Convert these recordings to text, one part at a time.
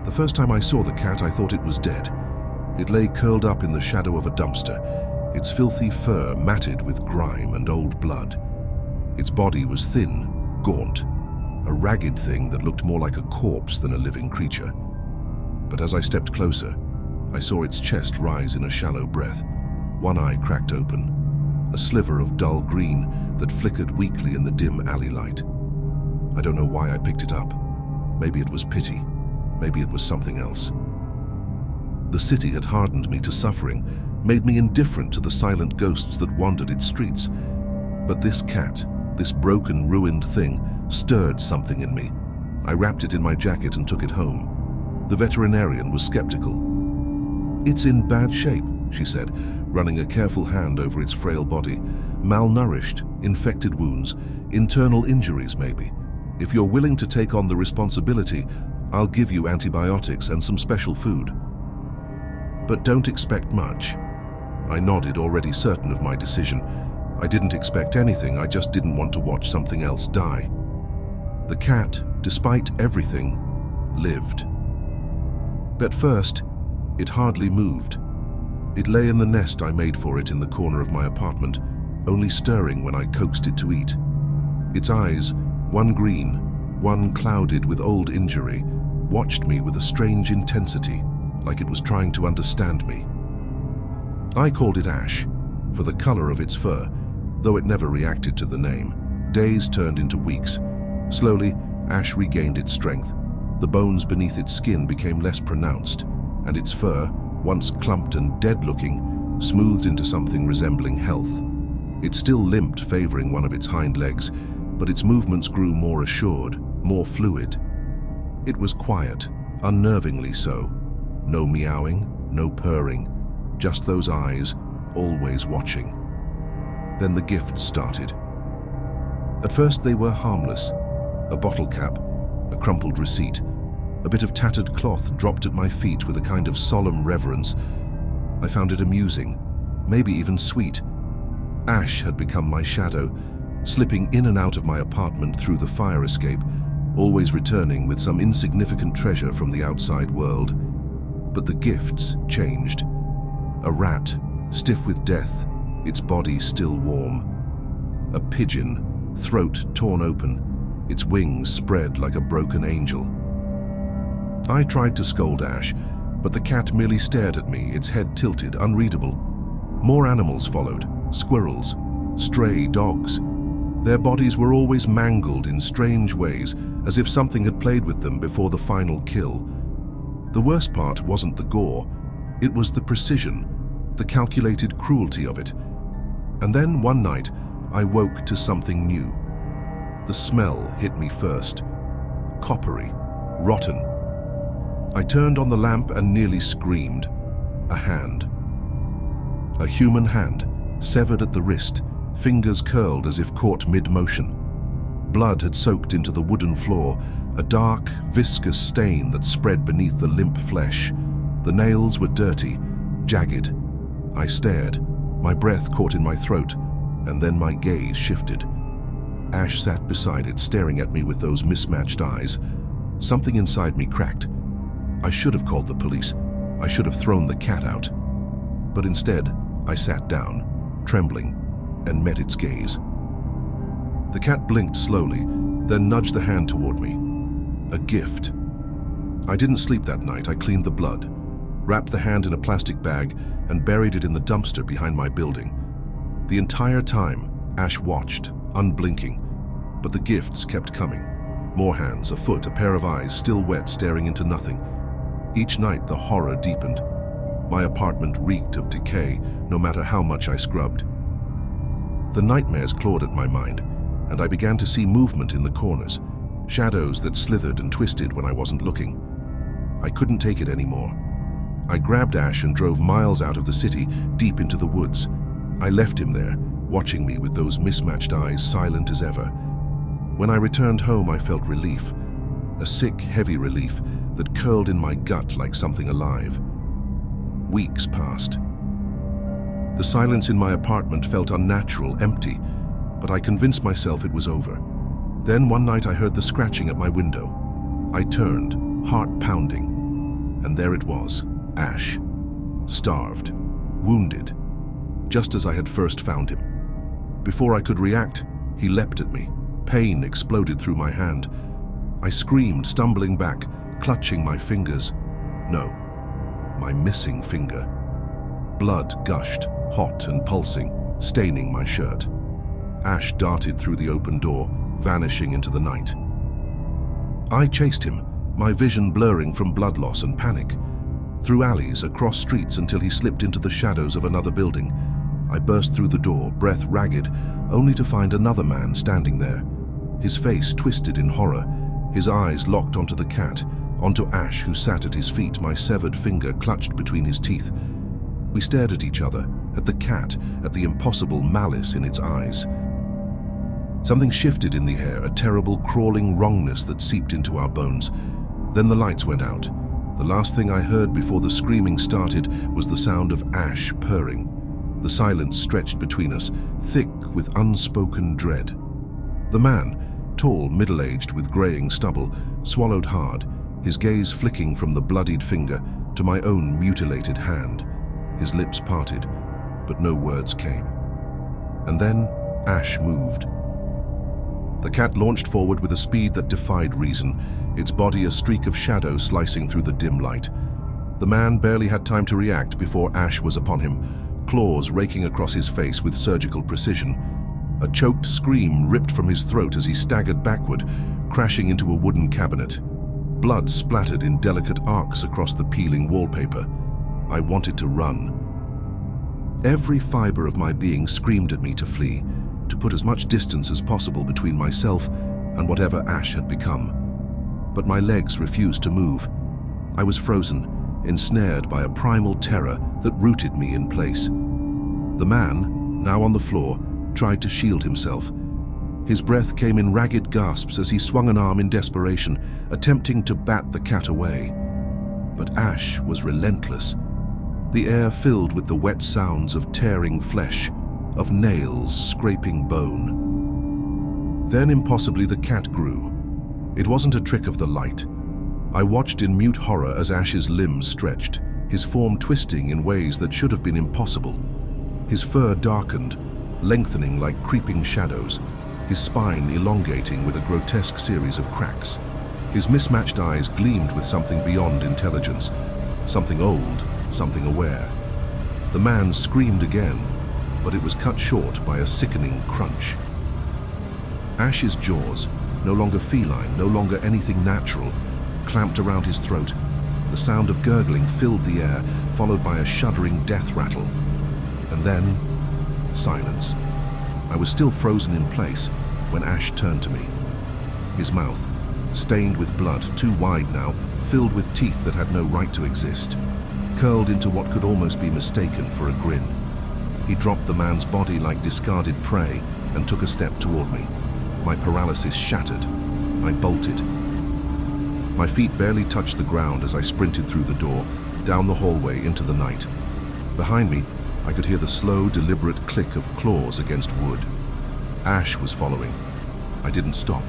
The first time I saw the cat, I thought it was dead. It lay curled up in the shadow of a dumpster, its filthy fur matted with grime and old blood. Its body was thin, gaunt, a ragged thing that looked more like a corpse than a living creature. But as I stepped closer, I saw its chest rise in a shallow breath. One eye cracked open, a sliver of dull green that flickered weakly in the dim alley light. I don't know why I picked it up. Maybe it was pity. Maybe it was something else. The city had hardened me to suffering, made me indifferent to the silent ghosts that wandered its streets. But this cat, this broken, ruined thing, stirred something in me. I wrapped it in my jacket and took it home. The veterinarian was skeptical. "It's in bad shape," she said, running a careful hand over its frail body. "Malnourished, infected wounds, internal injuries maybe. If you're willing to take on the responsibility, I'll give you antibiotics and some special food. But don't expect much." I nodded, already certain of my decision. I didn't expect anything, I just didn't want to watch something else die. The cat, despite everything, lived. But first, it hardly moved. It lay in the nest I made for it in the corner of my apartment, only stirring when I coaxed it to eat. Its eyes, one green, one clouded with old injury, watched me with a strange intensity, like it was trying to understand me. I called it Ash, for the color of its fur, though it never reacted to the name. Days turned into weeks. Slowly, Ash regained its strength. The bones beneath its skin became less pronounced, and its fur, once clumped and dead-looking, smoothed into something resembling health. It still limped, favoring one of its hind legs, but its movements grew more assured, more fluid. It was quiet, unnervingly so. No meowing, no purring, just those eyes, always watching. Then the gifts started. At first they were harmless. A bottle cap, a crumpled receipt, a bit of tattered cloth dropped at my feet with a kind of solemn reverence. I found it amusing, maybe even sweet. Ash had become my shadow, slipping in and out of my apartment through the fire escape, always returning with some insignificant treasure from the outside world. But the gifts changed. A rat, stiff with death, its body still warm. A pigeon, throat torn open, its wings spread like a broken angel. I tried to scold Ash, but the cat merely stared at me, its head tilted, unreadable. More animals followed, squirrels, stray dogs. Their bodies were always mangled in strange ways, as if something had played with them before the final kill. The worst part wasn't the gore, it was the precision, the calculated cruelty of it. And then one night, I woke to something new. The smell hit me first. Coppery, rotten. I turned on the lamp and nearly screamed. A hand. A human hand, severed at the wrist, fingers curled as if caught mid-motion. Blood had soaked into the wooden floor, a dark, viscous stain that spread beneath the limp flesh. The nails were dirty, jagged. I stared, my breath caught in my throat, and then my gaze shifted. Ash sat beside it, staring at me with those mismatched eyes. Something inside me cracked. I should have called the police. I should have thrown the cat out. But instead, I sat down, trembling, and met its gaze. The cat blinked slowly, then nudged the hand toward me. A gift. I didn't sleep that night. I cleaned the blood, wrapped the hand in a plastic bag, and buried it in the dumpster behind my building. The entire time, Ash watched, unblinking, but the gifts kept coming. More hands, a foot, a pair of eyes, still wet, staring into nothing. Each night, the horror deepened. My apartment reeked of decay, no matter how much I scrubbed. The nightmares clawed at my mind, and I began to see movement in the corners, shadows that slithered and twisted when I wasn't looking. I couldn't take it anymore. I grabbed Ash and drove miles out of the city, deep into the woods. I left him there, watching me with those mismatched eyes, silent as ever. When I returned home, I felt relief, a sick, heavy relief that curled in my gut like something alive. Weeks passed. The silence in my apartment felt unnatural, empty, but I convinced myself it was over. Then one night I heard the scratching at my window. I turned, heart pounding. And there it was, Ash. Starved. Wounded. Just as I had first found him. Before I could react, he leapt at me. Pain exploded through my hand. I screamed, stumbling back, clutching my fingers. No, my missing finger. Blood gushed, hot and pulsing, staining my shirt. Ash darted through the open door, vanishing into the night. I chased him, my vision blurring from blood loss and panic. Through alleys, across streets until he slipped into the shadows of another building. I burst through the door, breath ragged, only to find another man standing there. His face twisted in horror, his eyes locked onto the cat, onto Ash who sat at his feet, my severed finger clutched between his teeth. We stared at each other, at the cat, at the impossible malice in its eyes. Something shifted in the air, a terrible crawling wrongness that seeped into our bones. Then the lights went out. The last thing I heard before the screaming started was the sound of Ash purring. The silence stretched between us, thick with unspoken dread. The man, tall, middle-aged, with graying stubble, swallowed hard, his gaze flicking from the bloodied finger to my own mutilated hand. His lips parted, but no words came. And then Ash moved. The cat launched forward with a speed that defied reason, its body a streak of shadow slicing through the dim light. The man barely had time to react before Ash was upon him, claws raking across his face with surgical precision. A choked scream ripped from his throat as he staggered backward, crashing into a wooden cabinet. Blood splattered in delicate arcs across the peeling wallpaper. I wanted to run. Every fiber of my being screamed at me to flee, to put as much distance as possible between myself and whatever Ash had become. But my legs refused to move. I was frozen, ensnared by a primal terror that rooted me in place. The man, now on the floor, tried to shield himself. His breath came in ragged gasps as he swung an arm in desperation, attempting to bat the cat away. But Ash was relentless. The air filled with the wet sounds of tearing flesh, of nails scraping bone. Then impossibly the cat grew. It wasn't a trick of the light. I watched in mute horror as Ash's limbs stretched, his form twisting in ways that should have been impossible. His fur darkened, lengthening like creeping shadows, his spine elongating with a grotesque series of cracks. His mismatched eyes gleamed with something beyond intelligence, something old, something aware. The man screamed again, but it was cut short by a sickening crunch. Ash's jaws, no longer feline, no longer anything natural, clamped around his throat. The sound of gurgling filled the air, followed by a shuddering death rattle. And then, silence. I was still frozen in place when Ash turned to me. His mouth, stained with blood, too wide now, filled with teeth that had no right to exist, curled into what could almost be mistaken for a grin. He dropped the man's body like discarded prey and took a step toward me. My paralysis shattered. I bolted. My feet barely touched the ground as I sprinted through the door, down the hallway into the night. Behind me, I could hear the slow, deliberate click of claws against wood. Ash was following. I didn't stop.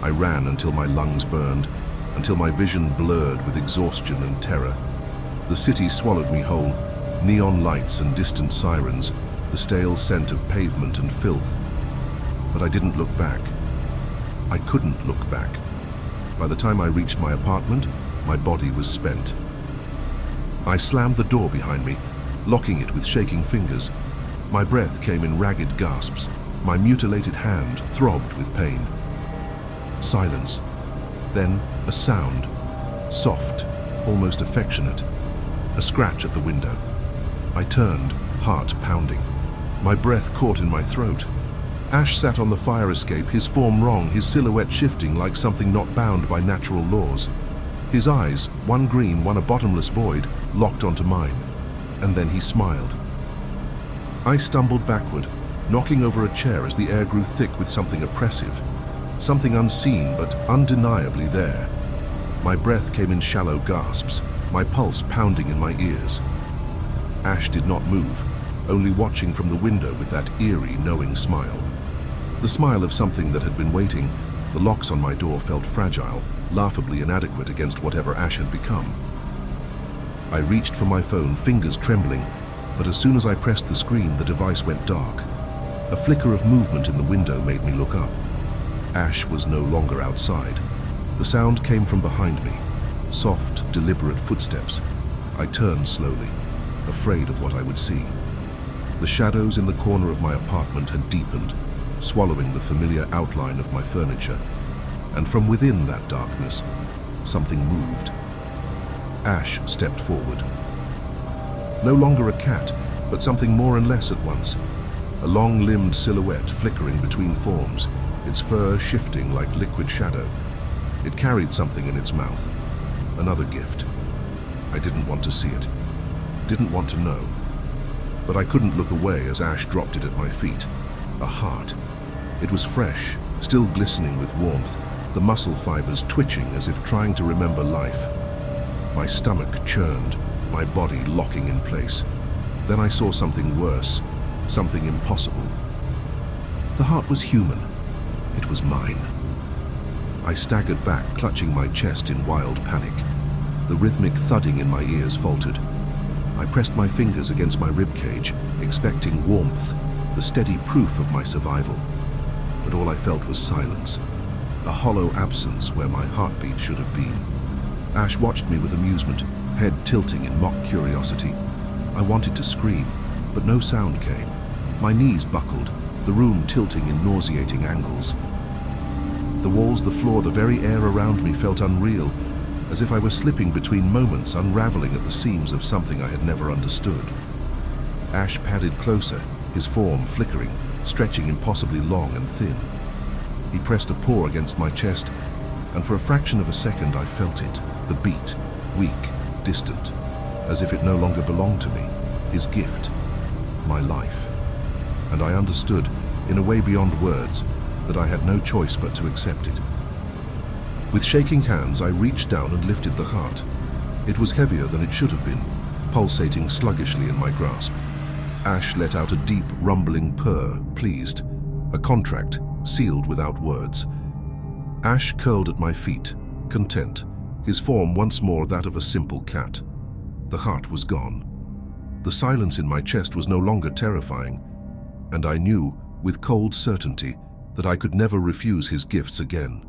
I ran until my lungs burned, until my vision blurred with exhaustion and terror. The city swallowed me whole, neon lights and distant sirens, the stale scent of pavement and filth. But I didn't look back. I couldn't look back. By the time I reached my apartment, my body was spent. I slammed the door behind me, locking it with shaking fingers. My breath came in ragged gasps. My mutilated hand throbbed with pain. Silence. Then a sound. Soft, almost affectionate. A scratch at the window. I turned, heart pounding. My breath caught in my throat. Ash sat on the fire escape, his form wrong, his silhouette shifting like something not bound by natural laws. His eyes, one green, one a bottomless void, locked onto mine. And then he smiled. I stumbled backward, knocking over a chair as the air grew thick with something oppressive. Something unseen but undeniably there. My breath came in shallow gasps, my pulse pounding in my ears. Ash did not move, only watching from the window with that eerie, knowing smile. The smile of something that had been waiting. The locks on my door felt fragile, laughably inadequate against whatever Ash had become. I reached for my phone, fingers trembling, but as soon as I pressed the screen, the device went dark. A flicker of movement in the window made me look up. Ash was no longer outside. The sound came from behind me. Soft, deliberate footsteps. I turned slowly, afraid of what I would see. The shadows in the corner of my apartment had deepened, swallowing the familiar outline of my furniture. And from within that darkness, something moved. Ash stepped forward. No longer a cat, but something more and less at once. A long-limbed silhouette flickering between forms, its fur shifting like liquid shadow. It carried something in its mouth. Another gift. I didn't want to see it. Didn't want to know. But I couldn't look away as Ash dropped it at my feet. A heart. It was fresh, still glistening with warmth, the muscle fibers twitching as if trying to remember life. My stomach churned, my body locking in place. Then I saw something worse, something impossible. The heart was human. It was mine. I staggered back, clutching my chest in wild panic. The rhythmic thudding in my ears faltered. I pressed my fingers against my ribcage, expecting warmth, the steady proof of my survival. But all I felt was silence, a hollow absence where my heartbeat should have been. Ash watched me with amusement, head tilting in mock curiosity. I wanted to scream, but no sound came. My knees buckled, the room tilting in nauseating angles. The walls, the floor, the very air around me felt unreal, as if I were slipping between moments, unraveling at the seams of something I had never understood. Ash padded closer, his form flickering, stretching impossibly long and thin. He pressed a paw against my chest, and for a fraction of a second I felt it, the beat, weak, distant, as if it no longer belonged to me, his gift, my life. And I understood, in a way beyond words, that I had no choice but to accept it. With shaking hands, I reached down and lifted the heart. It was heavier than it should have been, pulsating sluggishly in my grasp. Ash let out a deep, rumbling purr, pleased, a contract sealed without words. Ash curled at my feet, content, his form once more that of a simple cat. The heart was gone. The silence in my chest was no longer terrifying, and I knew, with cold certainty, that I could never refuse his gifts again.